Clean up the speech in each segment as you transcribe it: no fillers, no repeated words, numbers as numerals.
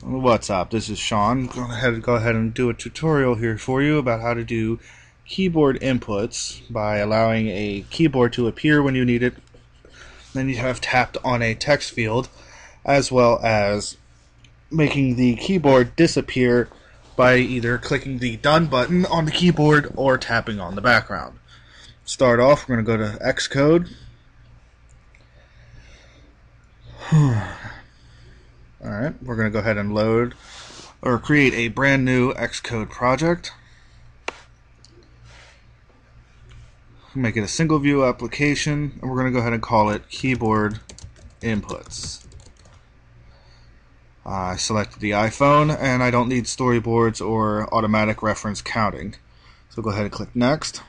What's up? This is Sean. Go ahead and do a tutorial here for you about how to do keyboard inputs by allowing a keyboard to appear when you need it. Then you have tapped on a text field, as well as making the keyboard disappear by either clicking the done button on the keyboard or tapping on the background. Start off, we're going to go to Xcode. Alright, we're going to go ahead and load or create a brand new Xcode project. Make it a single view application, and we're going to go ahead and call it Keyboard Inputs. I selected the iPhone, and I don't need storyboards or automatic reference counting. So go ahead and click Next.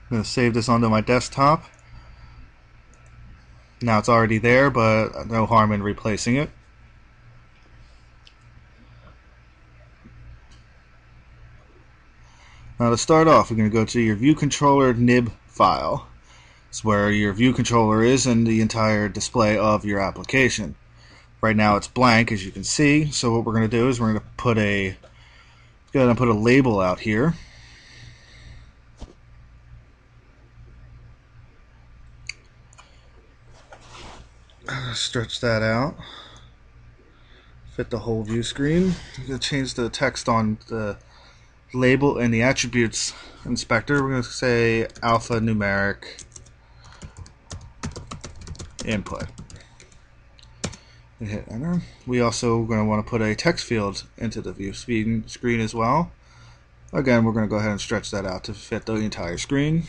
I'm going to save this onto my desktop. Now it's already there, but no harm in replacing it. Now to start off, we're going to go to your view controller nib file. It's where your view controller is and the entire display of your application. Right now it's blank, as you can see. So what we're going to do is we're going to put a label out here. Stretch that out. Fit the whole view screen. I'm going to change the text on the label in the attributes inspector. We're going to say alphanumeric input. And hit enter. We also going to want to put a text field into the view screen as well. Again, we're going to go ahead and stretch that out to fit the entire screen.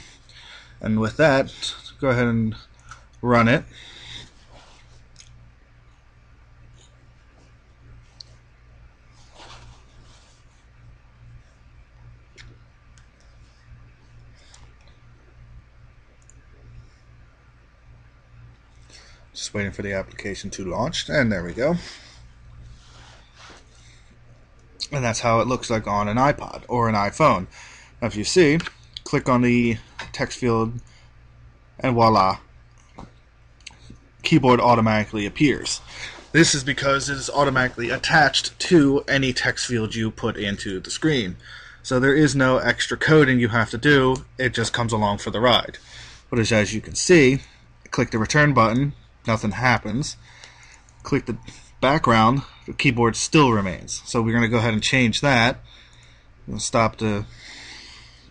And with that, go ahead and run it. Just waiting for the application to launch, and there we go. And that's how it looks like on an iPod or an iPhone. Now if you see, click on the text field and voila, keyboard automatically appears. This is because it is automatically attached to any text field you put into the screen. So there is no extra coding you have to do, it just comes along for the ride. But as you can see, click the return button, nothing happens. Click the background, the keyboard still remains. So we're going to go ahead and change that. We'll stop the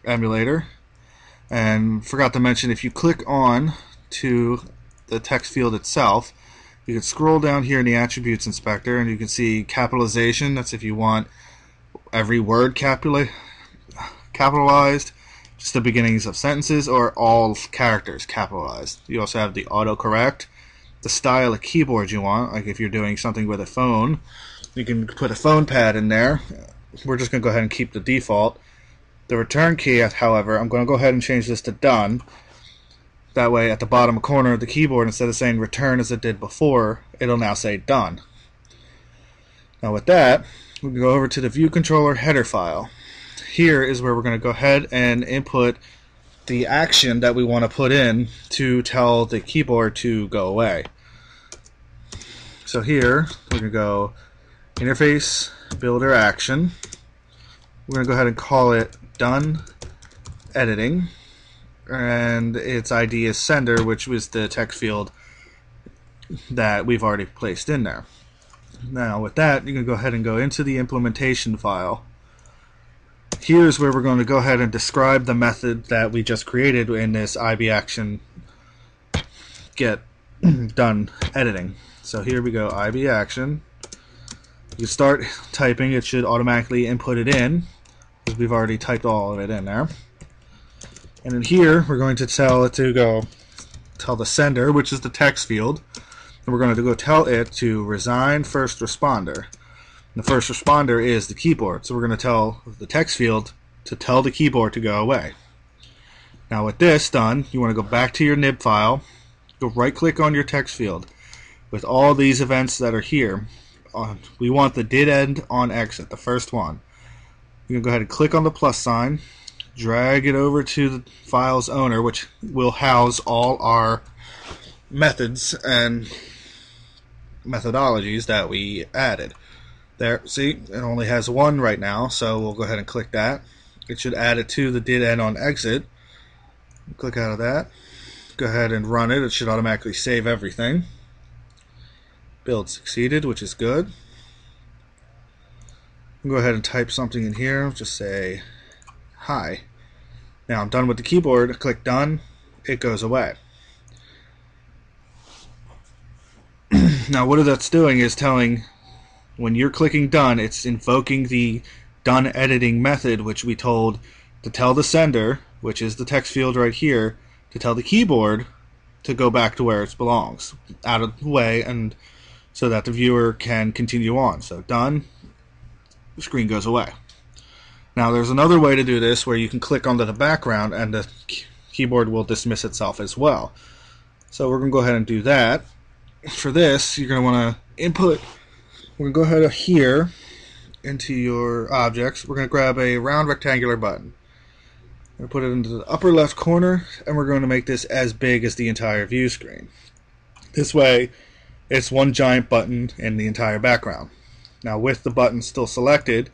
emulator. And forgot to mention, if you click on to the text field itself, you can scroll down here in the attributes inspector and you can see capitalization. That's if you want every word capitalized, just the beginnings of sentences, or all characters capitalized. You also have the autocorrect, the style of keyboard you want, like if you're doing something with a phone, you can put a phone pad in there. We're just going to go ahead and keep the default. The return key, however, I'm going to go ahead and change this to done. That way at the bottom corner of the keyboard, instead of saying return as it did before, it'll now say done. Now with that, we can go over to the view controller header file. Here is where we're going to go ahead and input the action that we want to put in to tell the keyboard to go away. So here we're going to go interface builder action. We're going to go ahead and call it done editing, and its ID is sender, which was the text field that we've already placed in there. Now with that, you can go ahead and go into the implementation file. Here's where we're going to go ahead and describe the method that we just created in this IB action get done editing. So here we go, IB action. You start typing, it should automatically input it in, because we've already typed all of it in there. And in here, we're going to tell it to tell the sender, which is the text field, and we're going to go tell it to resign first responder. The first responder is the keyboard, so we're going to tell the text field to tell the keyboard to go away. Now with this done, you want to go back to your nib file, go right click on your text field. With all these events that are here, we want the did end on exit, the first one. You can go ahead and click on the plus sign, drag it over to the file's owner, which will house all our methods and methodologies that we added. There, see, it only has one right now, so we'll go ahead and click that. It should add it to the did end on exit. Click out of that. Go ahead and run it. It should automatically save everything. Build succeeded, which is good. Go ahead and type something in here. Just say hi. Now I'm done with the keyboard. Click done. It goes away. Now what that's doing is telling, when you're clicking done, it's invoking the done editing method, which we told to tell the sender, which is the text field right here, to tell the keyboard to go back to where it belongs, out of the way, and so that the viewer can continue on. So done, the screen goes away. Now there's another way to do this where you can click onto the background and the keyboard will dismiss itself as well. So we're going to go ahead and do that. For this, you're going to want to input, we're going to go ahead here into your objects. We're going to grab a round rectangular button. We're going to put it into the upper left corner, and we're going to make this as big as the entire view screen. This way, it's one giant button in the entire background. Now with the button still selected,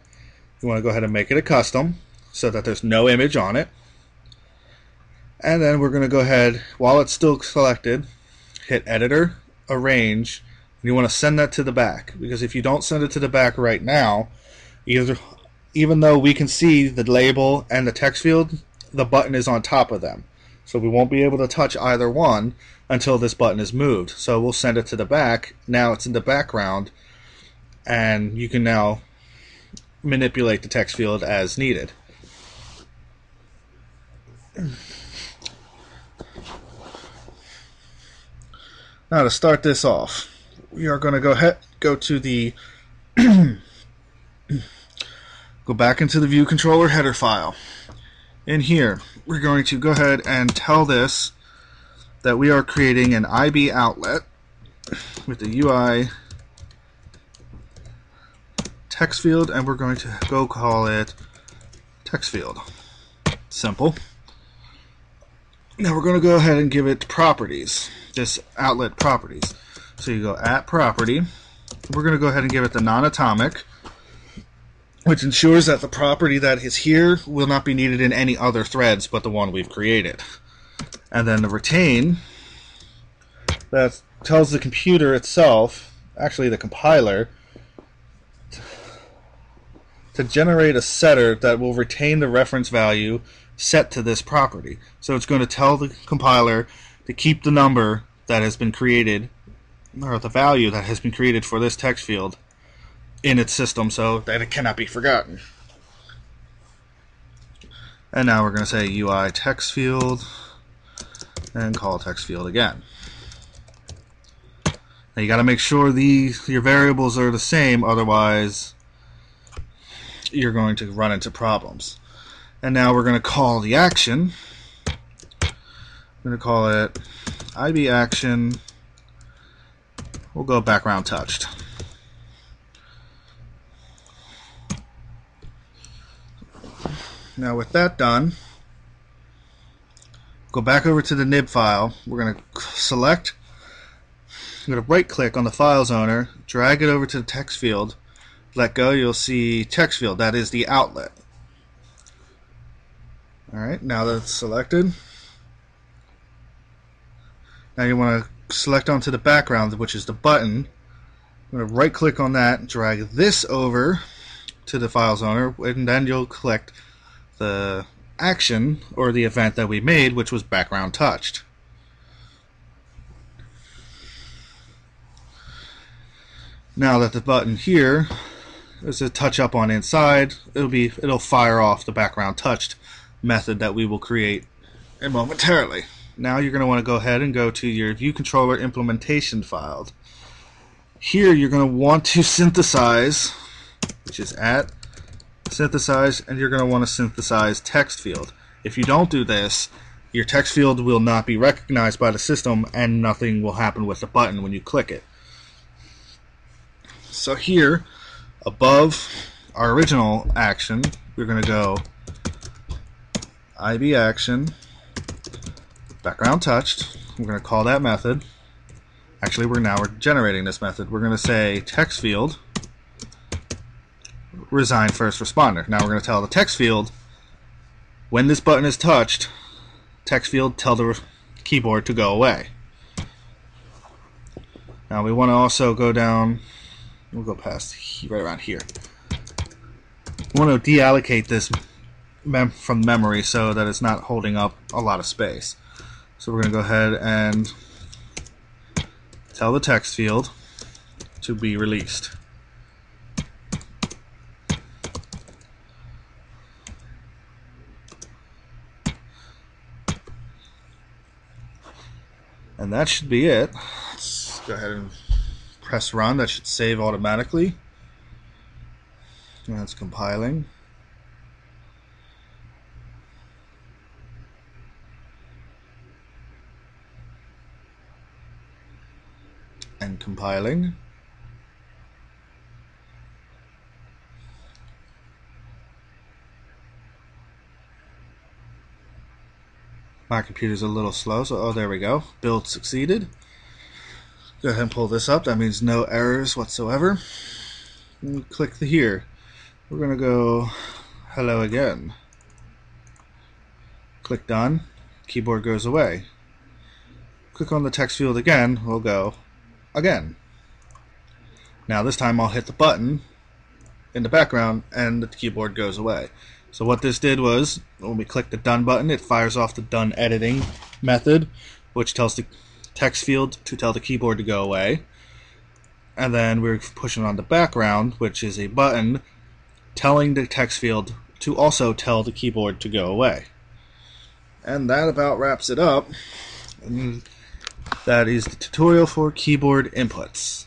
you want to go ahead and make it a custom so that there's no image on it. And then we're going to go ahead, while it's still selected, hit Editor, Arrange, and you want to send that to the back, because if you don't send it to the back right now, even though we can see the label and the text field, the button is on top of them. So we won't be able to touch either one until this button is moved. So we'll send it to the back. Now it's in the background, and you can now manipulate the text field as needed. Now to start this off, we are going to go to the go back into the view controller header file. In here, we're going to go ahead and tell this that we are creating an IB outlet with the UI text field, and we're going to go call it text field. Simple. Now we're going to go ahead and give it properties, this outlet properties. So you go at property. We're going to go ahead and give it the non-atomic, which ensures that the property that is here will not be needed in any other threads but the one we've created. And then the retain, that tells the computer itself, actually the compiler, to generate a setter that will retain the reference value set to this property. So it's going to tell the compiler to keep the number that has been created, or the value that has been created for this text field, in its system so that it cannot be forgotten. And now we're going to say UI text field and call text field again. Now you got to make sure your variables are the same, otherwise you're going to run into problems. And now we're going to call the action. I'm going to call it IB action. We'll go background touched. Now with that done, go back over to the nib file. We're going to select, I'm going to right click on the files owner, drag it over to the text field, let go, you'll see text field, that is the outlet. Alright, now that it's selected, now you want to select onto the background, which is the button. I'm going to right click on that, drag this over to the files owner, and then you'll select the action or the event that we made, which was background touched. Now that the button here is a touch up on inside, it'll fire off the background touched method that we will create momentarily. Now you're going to want to go ahead and go to your view controller implementation file. Here you're going to want to synthesize, which is at synthesize, and you're going to want to synthesize text field. If you don't do this, your text field will not be recognized by the system and nothing will happen with the button when you click it. So here, above our original action, we're going to go IB action, background touched. We're going to call that method. Actually, we're generating this method. We're going to say text field resign first responder. Now we're going to tell the text field when this button is touched, text field tell the keyboard to go away. Now we want to also go down, we'll go past right around here. We want to deallocate this from memory so that it's not holding up a lot of space. So we're going to go ahead and tell the text field to be released. And that should be it. Let's go ahead and press run. That should save automatically. And it's compiling. And compiling. My computer's a little slow, so oh, there we go. Build succeeded. Go ahead and pull this up. That means no errors whatsoever. And click the here. We're going to go hello again. Click done. Keyboard goes away. Click on the text field again. We'll go again. Now this time I'll hit the button in the background and the keyboard goes away. So what this did was, when we click the done button, it fires off the done editing method, which tells the text field to tell the keyboard to go away. And then we're pushing on the background, which is a button telling the text field to also tell the keyboard to go away. And that about wraps it up. And that is the tutorial for keyboard inputs.